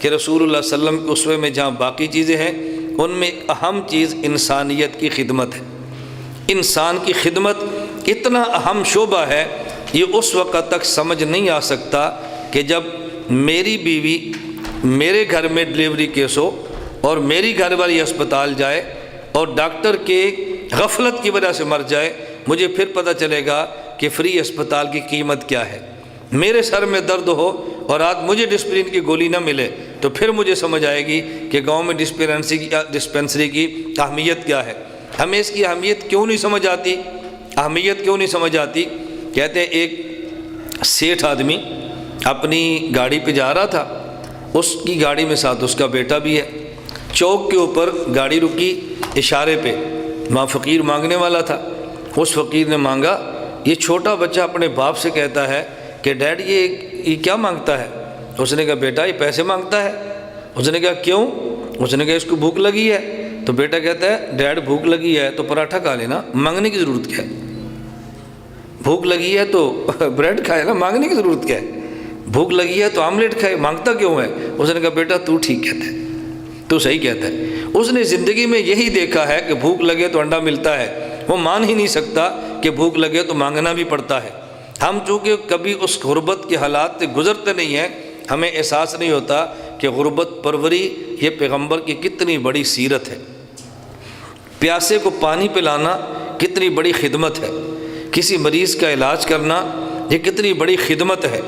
کہ رسول اللہ صلی اللہ علیہ وسلم کے اسوے میں جہاں باقی چیزیں ہیں ان میں اہم چیز انسانیت کی خدمت ہے۔ انسان کی خدمت اتنا اہم شعبہ ہے، یہ اس وقت تک سمجھ نہیں آ سکتا کہ جب میری بیوی میرے گھر میں ڈلیوری کیس ہو اور میری گھر والی اسپتال جائے اور ڈاکٹر کے غفلت کی وجہ سے مر جائے، مجھے پھر پتہ چلے گا کہ فری اسپتال کی قیمت کیا ہے۔ میرے سر میں درد ہو اور آج مجھے ڈسپلن کی گولی نہ ملے تو پھر مجھے سمجھ آئے گی کہ گاؤں میں ڈسپینسری کی اہمیت کیا ہے۔ ہمیں اس کی اہمیت کیوں نہیں سمجھ آتی؟ اہمیت کیوں نہیں سمجھ آتی؟ کہتے ہیں ایک سیٹھ آدمی اپنی گاڑی پہ جا رہا تھا، اس کی گاڑی میں ساتھ اس کا بیٹا بھی ہے۔ چوک کے اوپر گاڑی رکی، اشارے پہ وہاں فقیر مانگنے والا تھا، اس فقیر نے مانگا۔ یہ چھوٹا بچہ اپنے باپ سے کہتا ہے کہ ڈیڈ یہ کیا مانگتا ہے؟ اس نے کہا بیٹا یہ پیسے مانگتا ہے۔ اس نے کہا کیوں؟ اس نے کہا اس کو بھوک لگی ہے۔ تو بیٹا کہتا ہے ڈیڈ بھوک لگی ہے تو پراٹھا کھا لینا، مانگنے کی ضرورت کیا ہے؟ بھوک لگی ہے تو بریڈ کھائے نا، مانگنے کی ضرورت کیا ہے؟ بھوک لگی ہے تو آملیٹ کھائے، مانگتا کیوں ہے؟ اس نے کہا بیٹا تو ٹھیک کہتا ہے، تو صحیح کہتا ہے۔ اس نے زندگی میں یہی دیکھا ہے کہ بھوک لگے تو انڈا ملتا ہے، وہ مان ہی نہیں سکتا کہ بھوک لگے تو مانگنا بھی پڑتا ہے۔ ہم چونکہ کبھی اس غربت کے حالات سے گزرتے نہیں ہیں، ہمیں احساس نہیں ہوتا کہ غربت پروری یہ پیغمبر کی کتنی بڑی سیرت ہے۔ پیاسے کو پانی پلانا کتنی بڑی خدمت ہے، کسی مریض کا علاج کرنا یہ کتنی بڑی خدمت ہے،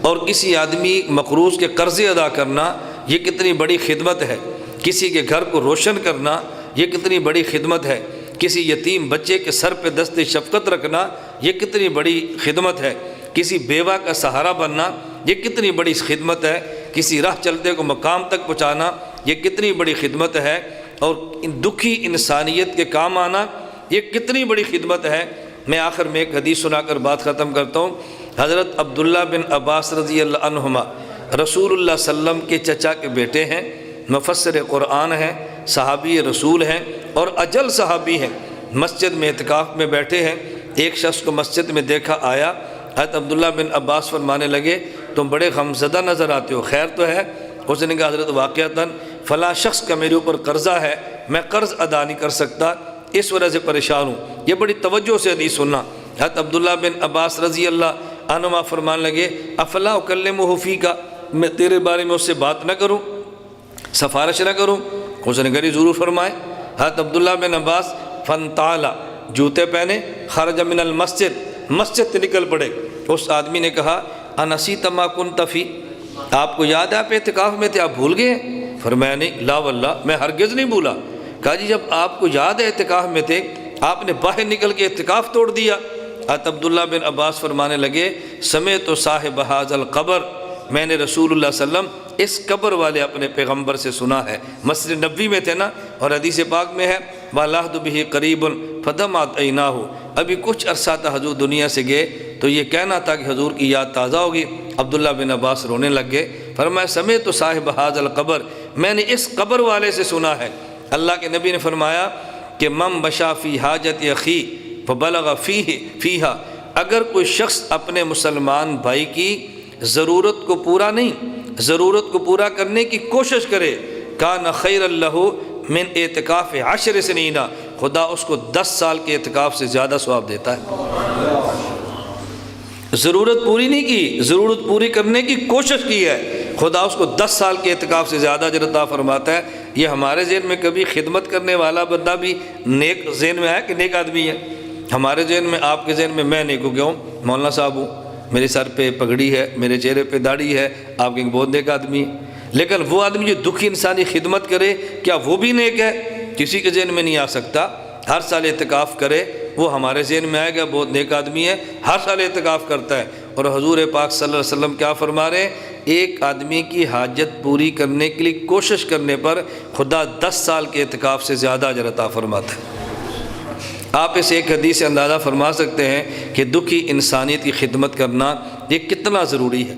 اور کسی آدمی مقروض کے قرضے ادا کرنا یہ کتنی بڑی خدمت ہے، کسی کے گھر کو روشن کرنا یہ کتنی بڑی خدمت ہے، کسی یتیم بچے کے سر پہ دست شفقت رکھنا یہ کتنی بڑی خدمت ہے، کسی بیوہ کا سہارا بننا یہ کتنی بڑی خدمت ہے، کسی راہ چلتے کو مقام تک پہنچانا یہ کتنی بڑی خدمت ہے، اور دکھی انسانیت کے کام آنا یہ کتنی بڑی خدمت ہے۔ میں آخر میں ایک حدیث سنا کر بات ختم کرتا ہوں۔ حضرت عبداللہ بن عباس رضی اللہ عنہما رسول اللہ صلی اللہ علیہ وسلم کے چچا کے بیٹے ہیں، مفسر قرآن ہیں، صحابی رسول ہیں اور اجل صحابی ہیں۔ مسجد میں اعتکاف میں بیٹھے ہیں، ایک شخص کو مسجد میں دیکھا آیا، حضرت عبداللہ بن عباس فرمانے لگے تم بڑے غمزدہ نظر آتے ہو، خیر تو ہے؟ اس نے کہا حضرت واقعتاً فلاں شخص کا میرے اوپر قرضہ ہے، میں قرض ادا نہیں کر سکتا، اس وجہ سے پریشان ہوں۔ یہ بڑی توجہ سے حدیث سننا۔ حضرت عبداللہ بن عباس رضی اللہ عنہما فرمان لگے افلا اکلمہ فیک، میں تیرے بارے میں اس سے بات نہ کروں، سفارش نہ کروں؟ اس نے کہا ضرور فرمائے۔ حضرت عبداللہ بن عباس فانطلع، جوتے پہنے، خرج من المسجد، مسجد سے نکل پڑے۔ اس آدمی نے کہا انسیت ما کنت فی، آپ کو یاد ہے آپ اعتکاف میں تھے، آپ بھول گئے؟ فرمایا نہیں، لا واللہ میں ہرگز نہیں بھولا۔ کہا جی جب آپ کو یاد ہے اعتکاف میں تھے، آپ نے باہر نکل کے اعتکاف توڑ دیا۔ حضرت عبداللہ بن عباس فرمانے لگے سمعت صاحب ھذا القبر، میں نے رسول اللہ صلی اللہ علیہ وسلم اس قبر والے اپنے پیغمبر سے سنا ہے۔ مسجد نبوی میں تھے نا، اور حدیث پاک میں ہے وَاللَّهُ بِهِ قَرِيبٌ فَدَمَعَتْ عَيْنَاهُ، ابھی کچھ عرصہ تھا حضور دنیا سے گئے تو یہ کہنا تھا کہ حضور کی یاد تازہ ہوگی۔ عبداللہ بن عباس رونے لگ گئے، فرمایا سمعت صاحب ھذا القبر، میں نے اس قبر والے سے سنا ہے۔ اللہ کے نبی نے فرمایا کہ من بشا فی حاجت اخی فبلغ فیہا، اگر کوئی شخص اپنے مسلمان بھائی کی ضرورت کو پورا نہیں، ضرورت کو پورا کرنے کی کوشش کرے، کان خیر لہ من اعتکاف 10 سنین، خدا اس کو 10 سال کے اعتکاف سے زیادہ ثواب دیتا ہے۔ ضرورت پوری نہیں کی، ضرورت پوری کرنے کی کوشش کی ہے، خدا اس کو 10 سال کے اعتکاف سے زیادہ اجر عطا فرماتا ہے۔ یہ ہمارے ذہن میں کبھی خدمت کرنے والا بندہ بھی نیک ذہن میں ہے کہ نیک آدمی ہے؟ ہمارے ذہن میں، آپ کے ذہن میں میں نیک ہو گیا ہوں، مولانا صاحب ہوں، میرے سر پہ پگڑی ہے، میرے چہرے پہ داڑھی ہے، آپ کے بہت نیک آدمی ہے۔ لیکن وہ آدمی جو دکھی انسانی خدمت کرے کیا وہ بھی نیک ہے؟ کسی کے ذہن میں نہیں آ سکتا۔ ہر سال اعتکاف کرے وہ ہمارے ذہن میں آئے گا بہت نیک آدمی ہے، ہر سال اعتکاف کرتا ہے۔ اور حضور پاک صلی اللہ علیہ وسلم کیا فرما رہے ہیں؟ ایک آدمی کی حاجت پوری کرنے کے لیے کوشش کرنے پر خدا 10 سال کے اعتکاف سے زیادہ اجر عطا فرماتا ہے۔ آپ اس ایک حدیث سے اندازہ فرما سکتے ہیں کہ دکھی انسانیت کی خدمت کرنا یہ کتنا ضروری ہے۔